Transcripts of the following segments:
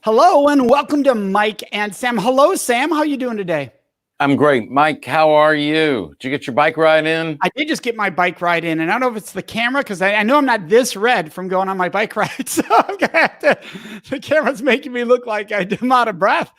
Hello and welcome to Mike and Sam. Hello, Sam. How are you doing today? I'm great. Mike, how are you? Did you get your bike ride in? I did just get my bike ride in, and I don't know if it's the camera because I know I'm not this red from going on my bike ride. So I'm gonna have to, the camera's making me look like I'm out of breath.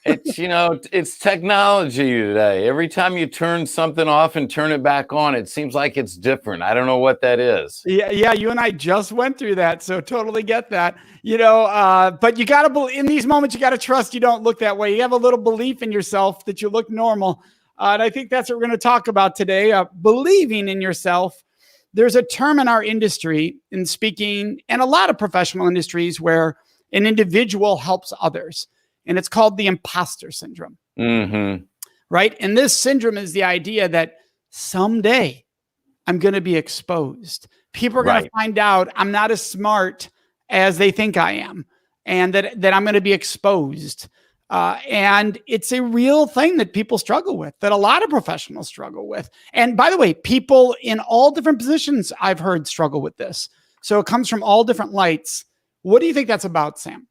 It's technology today. Every time you turn something off and turn it back on, it seems like it's different. I don't know what that is. Yeah, you and I just went through that, so totally get that. But you gotta believe in these moments. You gotta trust you don't look that way. You have a little belief in yourself that you look normal, and I think that's what we're going to talk about today. Believing in yourself. There's a term in our industry, in speaking, and a lot of professional industries, where an individual helps others, and it's called the imposter syndrome. Mm-hmm. Right, and this syndrome is the idea that someday I'm going to be exposed. People are going to find out I'm not as smart as they think I am, and that I'm going to be exposed. And it's a real thing that people struggle with, that a lot of professionals struggle with. And by the way, people in all different positions I've heard struggle with this. So it comes from all different lights. What do you think that's about, Sam?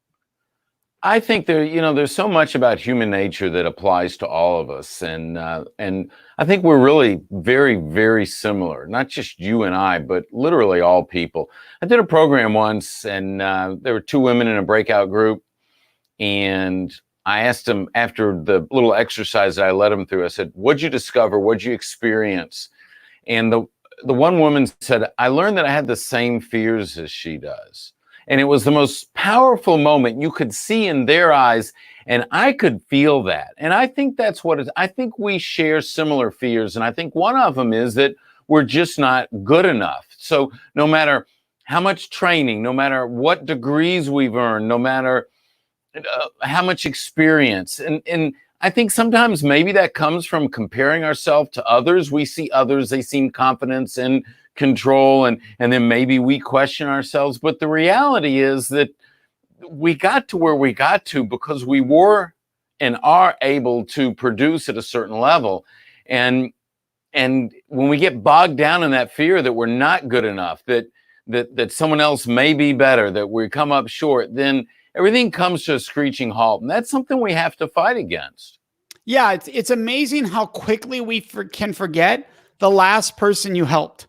I think there's so much about human nature that applies to all of us, and I think we're really very, very similar. Not just you and I, but literally all people. I did a program once, and there were two women in a breakout group, and I asked them after the little exercise that I led them through. I said, "What'd you discover? What'd you experience?" And the one woman said, "I learned that I had the same fears as she does." And it was the most powerful moment. You could see in their eyes, and I could feel that. And I think that's what it is. I think we share similar fears. And I think one of them is that we're just not good enough. So no matter how much training, no matter what degrees we've earned, no matter how much experience, and I think sometimes maybe that comes from comparing ourselves to others. We see others, they seem confident and control, and then maybe we question ourselves. But the reality is that we got to where we got to because we were and are able to produce at a certain level. And when we get bogged down in that fear that we're not good enough, that someone else may be better, that we come up short, then everything comes to a screeching halt. And that's something we have to fight against. Yeah, it's amazing how quickly we can forget the last person you helped.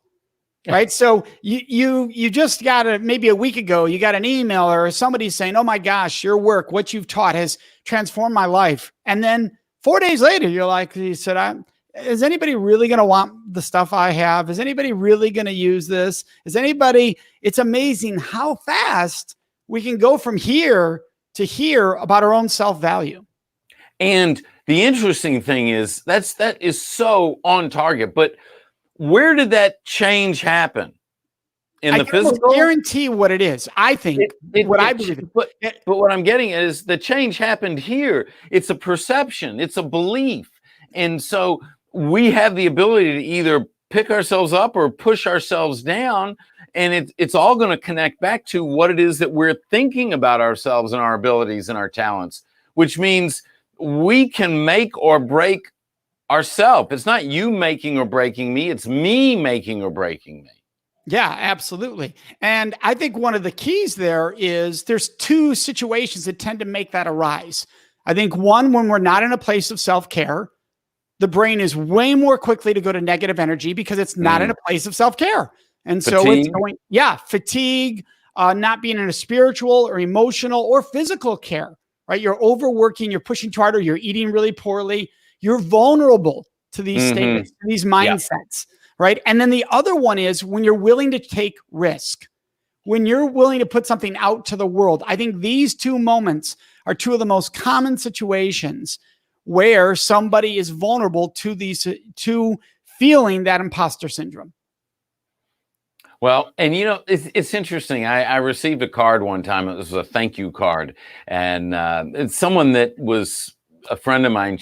Right. So you just got maybe a week ago, you got an email or somebody saying, "Oh my gosh, your work, what you've taught has transformed my life." And then 4 days later, you said, is anybody really going to want the stuff I have? Is anybody really going to use this? It's amazing how fast we can go from here to here about our own self-value. And the interesting thing is that is so on target, but where did that change happen? In the physical? I guarantee what it is. I think I believe. But what I'm getting at is the change happened here. It's a perception. It's a belief. And so we have the ability to either pick ourselves up or push ourselves down. And it's all going to connect back to what it is that we're thinking about ourselves and our abilities and our talents, which means we can make or break ourselves. It's not you making or breaking me. It's me making or breaking me. Yeah, absolutely. And I think one of the keys there is there's two situations that tend to make that arise. I think one, when we're not in a place of self-care, the brain is way more quickly to go to negative energy because it's not in a place of self-care. And so it's going, fatigue, not being in a spiritual or emotional or physical care, right? You're overworking, you're pushing too hard, or you're eating really poorly. You're vulnerable to these statements, to these mindsets, right? And then the other one is when you're willing to take risk, when you're willing to put something out to the world. I think these two moments are two of the most common situations where somebody is vulnerable to feeling that imposter syndrome. Well, and it's interesting. I received a card one time. It was a thank you card. And it's someone that was a friend of mine.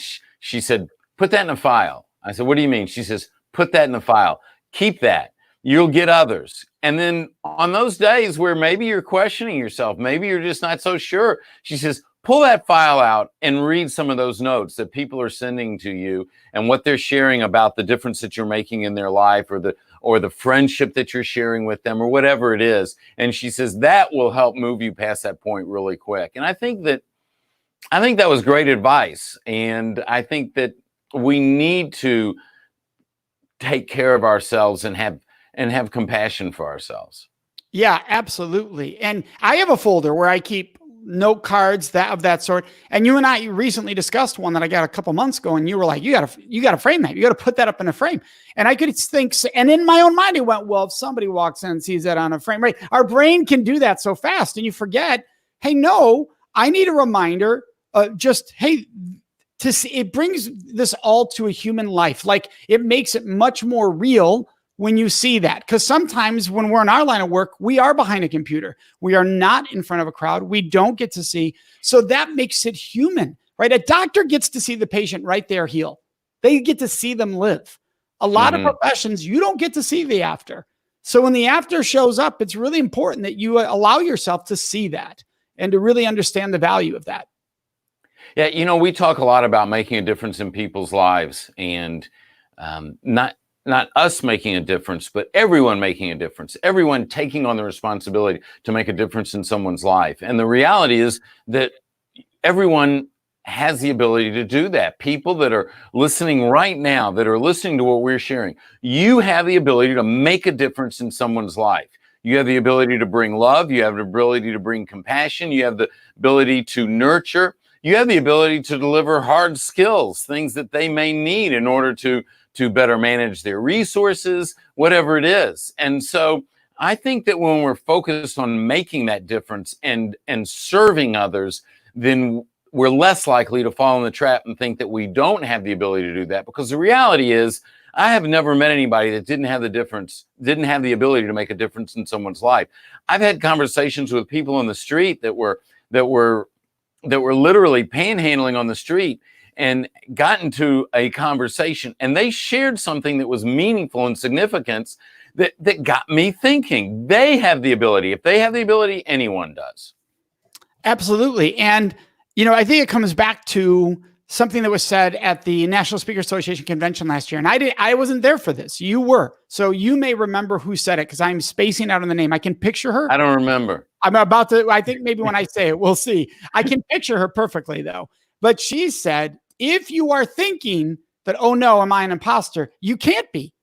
She said, "Put that in a file." I said, "What do you mean?" She says, "Put that in a file. Keep that. You'll get others." And then on those days where maybe you're questioning yourself, maybe you're just not so sure, she says, pull that file out and read some of those notes that people are sending to you and what they're sharing about the difference that you're making in their life, or the friendship that you're sharing with them, or whatever it is. And she says that will help move you past that point really quick. And I think that was great advice. And I think that we need to take care of ourselves and have compassion for ourselves. Yeah, absolutely. And I have a folder where I keep note cards of that sort. And you and I recently discussed one that I got a couple months ago, and you were like, you gotta frame that. You got to put that up in a frame. And I could think, and in my own mind, it went, well, if somebody walks in and sees that on a frame, right? Our brain can do that so fast, and you forget, hey, no, I need a reminder. Hey, to see, it brings this all to a human life. Like, it makes it much more real when you see that. Because sometimes when we're in our line of work, we are behind a computer. We are not in front of a crowd. We don't get to see. So that makes it human, right? A doctor gets to see the patient right there heal. They get to see them live. A lot of professions, you don't get to see the after. So when the after shows up, it's really important that you allow yourself to see that and to really understand the value of that. Yeah, we talk a lot about making a difference in people's lives, and not us making a difference, but everyone making a difference, everyone taking on the responsibility to make a difference in someone's life. And the reality is that everyone has the ability to do that. People that are listening right now, that are listening to what we're sharing, you have the ability to make a difference in someone's life. You have the ability to bring love. You have the ability to bring compassion. You have the ability to nurture. You have the ability to deliver hard skills, things that they may need in order to better manage their resources, whatever it is. And so I think that when we're focused on making that difference and serving others, then we're less likely to fall in the trap and think that we don't have the ability to do that. Because the reality is, I have never met anybody that didn't have the ability to make a difference in someone's life. I've had conversations with people on the street that were literally panhandling on the street, and got into a conversation, and they shared something that was meaningful and significant that got me thinking. They have the ability. If they have the ability, anyone does. Absolutely. And, I think it comes back to something that was said at the National Speaker Association convention last year. And I wasn't there for this. You were. So you may remember who said it, because I'm spacing out on the name. I can picture her. I don't remember. I'm about to, I think maybe when I say it, we'll see. I can picture her perfectly, though. But she said, if you are thinking that, oh no, am I an imposter? You can't be,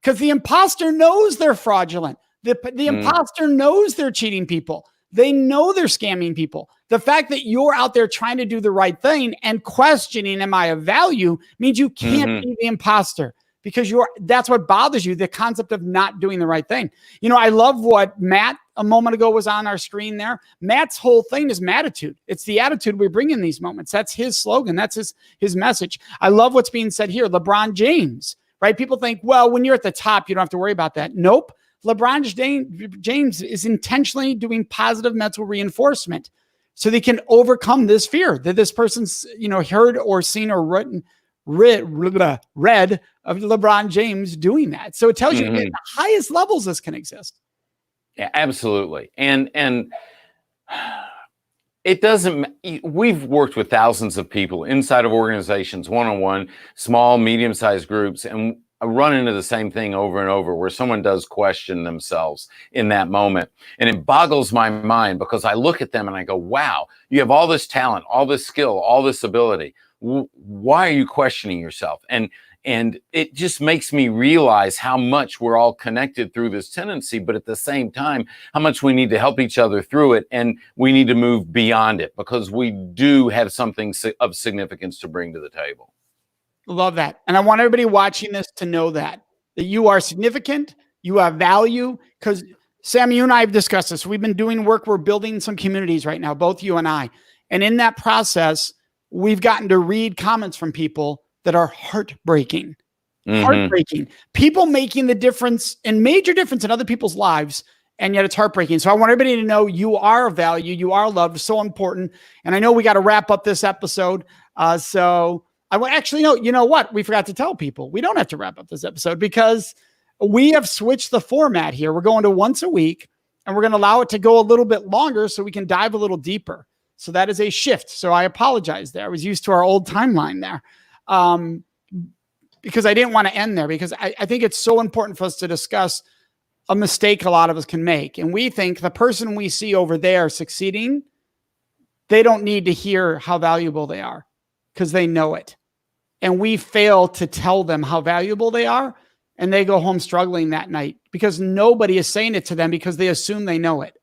because the imposter knows they're fraudulent. The imposter knows they're cheating people. They know they're scamming people. The fact that you're out there trying to do the right thing and questioning, am I of value, means you can't be the imposter, because that's what bothers you, the concept of not doing the right thing. I love what Matt a moment ago was on our screen there. Matt's whole thing is Mattitude. It's the attitude we bring in these moments. That's his slogan. That's his message. I love what's being said here. LeBron James, right? People think, well, when you're at the top, you don't have to worry about that. Nope. LeBron James is intentionally doing positive mental reinforcement so they can overcome this fear that this person's, heard or seen or read of LeBron James doing that. So it tells you at the highest levels this can exist. Yeah, absolutely. And it doesn't, we've worked with thousands of people inside of organizations, one-on-one, small, medium-sized groups, and I run into the same thing over and over, where someone does question themselves in that moment. And it boggles my mind, because I look at them and I go, wow, you have all this talent, all this skill, all this ability. Why are you questioning yourself? And it just makes me realize how much we're all connected through this tendency, but at the same time, how much we need to help each other through it. And we need to move beyond it, because we do have something of significance to bring to the table. Love that. And I want everybody watching this to know that you are significant, you have value, because Sam, you and I have discussed this. We've been doing work. We're building some communities right now, both you and I. And in that process, we've gotten to read comments from people that are heartbreaking. Heartbreaking. People making the difference and major difference in other people's lives, and yet it's heartbreaking. So I want everybody to know you are of value. You are loved. So important. And I know we got to wrap up this episode. So I will actually know, you know what? We forgot to tell people. We don't have to wrap up this episode, because we have switched the format here. We're going to once a week, and we're going to allow it to go a little bit longer so we can dive a little deeper. So that is a shift. So I apologize there. I was used to our old timeline there. Because I didn't want to end there, because I think it's so important for us to discuss a mistake a lot of us can make. And we think the person we see over there succeeding, they don't need to hear how valuable they are because they know it. And we fail to tell them how valuable they are. And they go home struggling that night because nobody is saying it to them because they assume they know it.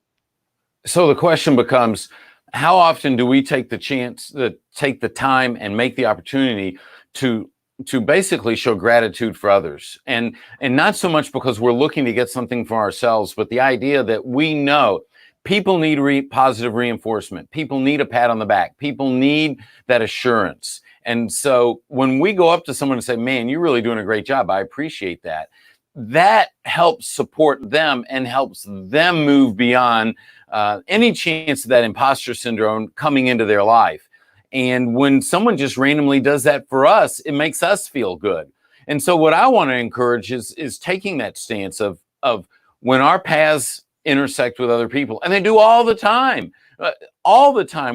So the question becomes, how often do we take the chance, take the time and make the opportunity to basically show gratitude for others, and not so much because we're looking to get something for ourselves, but the idea that we know people need positive reinforcement. People need a pat on the back. People need that assurance. And so when we go up to someone and say, man, you're really doing a great job, I appreciate that, that helps support them and helps them move beyond any chance of that imposter syndrome coming into their life. And when someone just randomly does that for us, it makes us feel good. And so what I want to encourage is taking that stance of when our paths intersect with other people, and they do all the time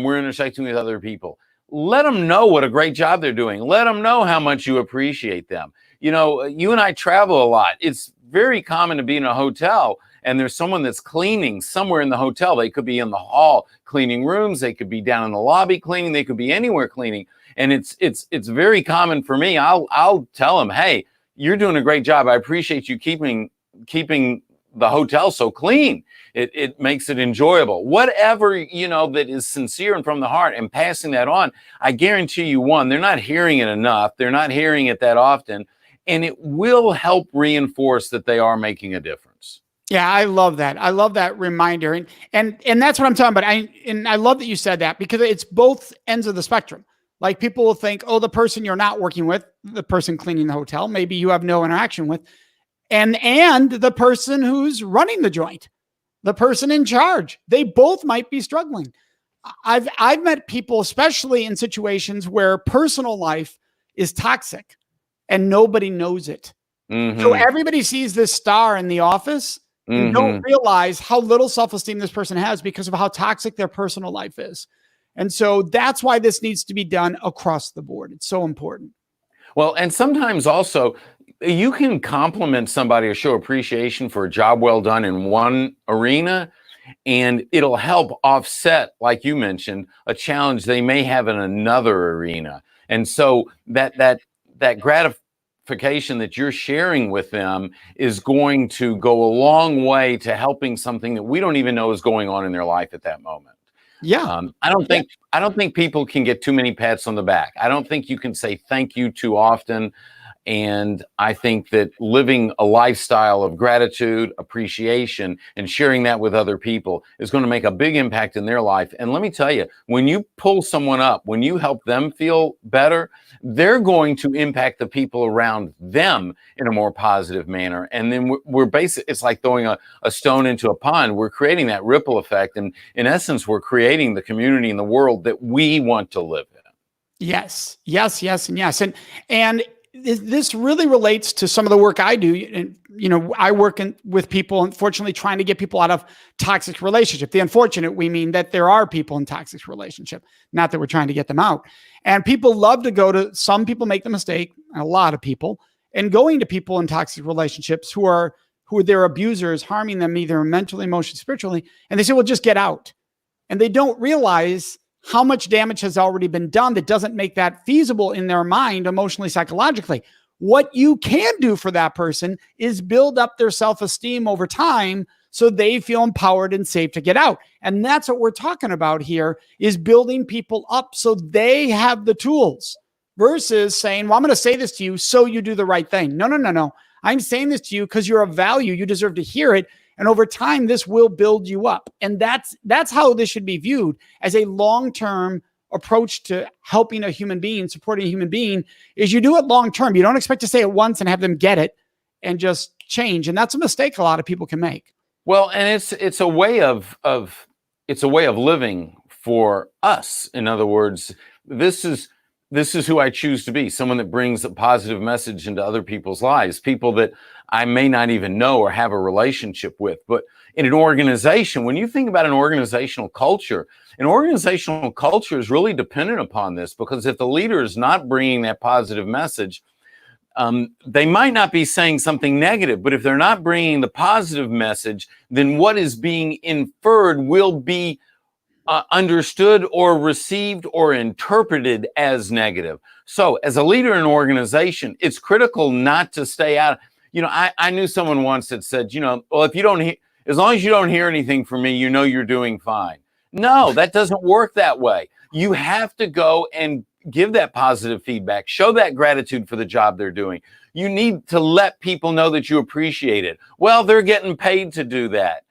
we're intersecting with other people. Let them know what a great job they're doing. Let them know how much you appreciate them. You know, you and I travel a lot. It's very common to be in a hotel and there's someone that's cleaning somewhere in the hotel. They could be in the hall cleaning rooms. They could be down in the lobby cleaning. They could be anywhere cleaning. And it's very common for me. I'll tell them, hey, you're doing a great job. I appreciate you keeping the hotel so clean. It makes it enjoyable. Whatever, you know, that is sincere and from the heart, and passing that on, I guarantee you, one, they're not hearing it enough. They're not hearing it that often. And it will help reinforce that they are making a difference. Yeah, I love that. I love that reminder. And that's what I'm talking about. I love that you said that, because it's both ends of the spectrum. Like, people will think, oh, the person you're not working with, the person cleaning the hotel, maybe you have no interaction with, and the person who's running the joint, the person in charge, they both might be struggling. I've met people, especially in situations where personal life is toxic and nobody knows it. Mm-hmm. So everybody sees this star in the office and don't realize how little self-esteem this person has because of how toxic their personal life is. And so that's why this needs to be done across the board. It's so important. Well, and sometimes also you can compliment somebody or show appreciation for a job well done in one arena, and it'll help offset, like you mentioned, a challenge they may have in another arena. And so that gratification that you're sharing with them is going to go a long way to helping something that we don't even know is going on in their life at that moment. Yeah. I don't think people can get too many pats on the back. I don't think you can say thank you too often. And I think that living a lifestyle of gratitude, appreciation, and sharing that with other people is going to make a big impact in their life. And let me tell you, when you pull someone up, when you help them feel better, they're going to impact the people around them in a more positive manner. And then we're basically, it's like throwing a stone into a pond. We're creating that ripple effect. And in essence, we're creating the community and the world that we want to live in. Yes, yes, yes, and yes. And this really relates to some of the work I do. And, you know, I work with people, unfortunately, trying to get people out of toxic relationship. The unfortunate, we mean that there are people in toxic relationship, not that we're trying to get them out. And people love to go to, some people make the mistake, a lot of people, and going to people in toxic relationships who are their abusers, harming them either mentally, emotionally, spiritually. And they say, well, just get out. And they don't realize how much damage has already been done that doesn't make that feasible in their mind, emotionally, psychologically. What you can do for that person is build up their self-esteem over time so they feel empowered and safe to get out. And that's what we're talking about here, is building people up so they have the tools, versus saying, well, I'm going to say this to you so you do the right thing. No. I'm saying this to you because you're of value. You deserve to hear it. And over time, this will build you up. And that's how this should be viewed, as a long-term approach to helping a human being, supporting a human being, is you do it long-term. You don't expect to say it once and have them get it and just change. And that's a mistake a lot of people can make. Well, and it's a way of living for us. In other words, this is who I choose to be, someone that brings a positive message into other people's lives, people that I may not even know or have a relationship with. But in an organization, when you think about an organizational culture is really dependent upon this, because if the leader is not bringing that positive message, they might not be saying something negative, but if they're not bringing the positive message, then what is being inferred will be understood or received or interpreted as negative. So as a leader in an organization, it's critical not to stay out. I knew someone once that said, well, if you don't hear, as long as you don't hear anything from me, you're doing fine. No, that doesn't work that way. You have to go and give that positive feedback, show that gratitude for the job they're doing. You need to let people know that you appreciate it. Well, they're getting paid to do that.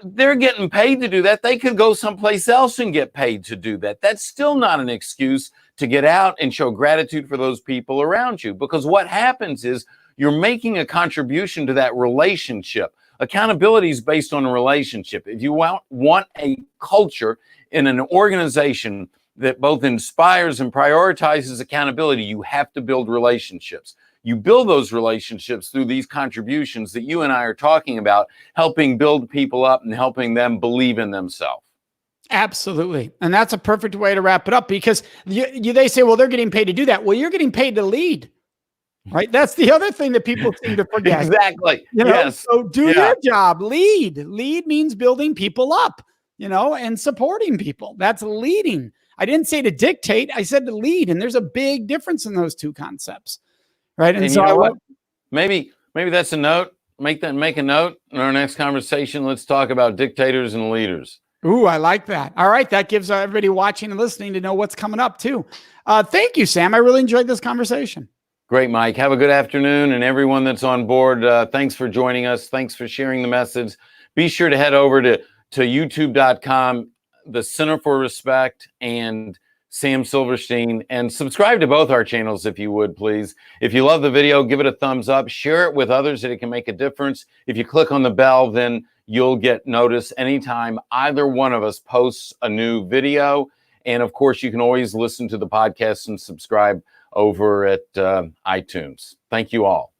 They're getting paid to do that. They could go someplace else and get paid to do that. That's still not an excuse to get out and show gratitude for those people around you, because what happens is you're making a contribution to that relationship. Accountability is based on a relationship. If you want a culture in an organization that both inspires and prioritizes accountability, you have to build relationships. You build those relationships through these contributions that you and I are talking about, helping build people up and helping them believe in themselves. Absolutely. And that's a perfect way to wrap it up, because they say, well, they're getting paid to do that. Well, you're getting paid to lead, right? That's the other thing that people seem to forget. Exactly. Yes. So do your job. Lead means building people up, and supporting people. That's leading. I didn't say to dictate. I said to lead. And there's a big difference in those two concepts. Right. And so you know what? Maybe that's a note. Make a note in our next conversation. Let's talk about dictators and leaders. Ooh, I like that. All right. That gives everybody watching and listening to know what's coming up too. Thank you, Sam. I really enjoyed this conversation. Great, Mike. Have a good afternoon. And everyone that's on board, thanks for joining us. Thanks for sharing the message. Be sure to head over to youtube.com, the Center for Respect, and Sam Silverstein, and subscribe to both our channels if you would, please. If you love the video, give it a thumbs up, share it with others that it can make a difference. If you click on the bell, then you'll get notice anytime either one of us posts a new video. And of course, you can always listen to the podcast and subscribe over at iTunes. Thank you all.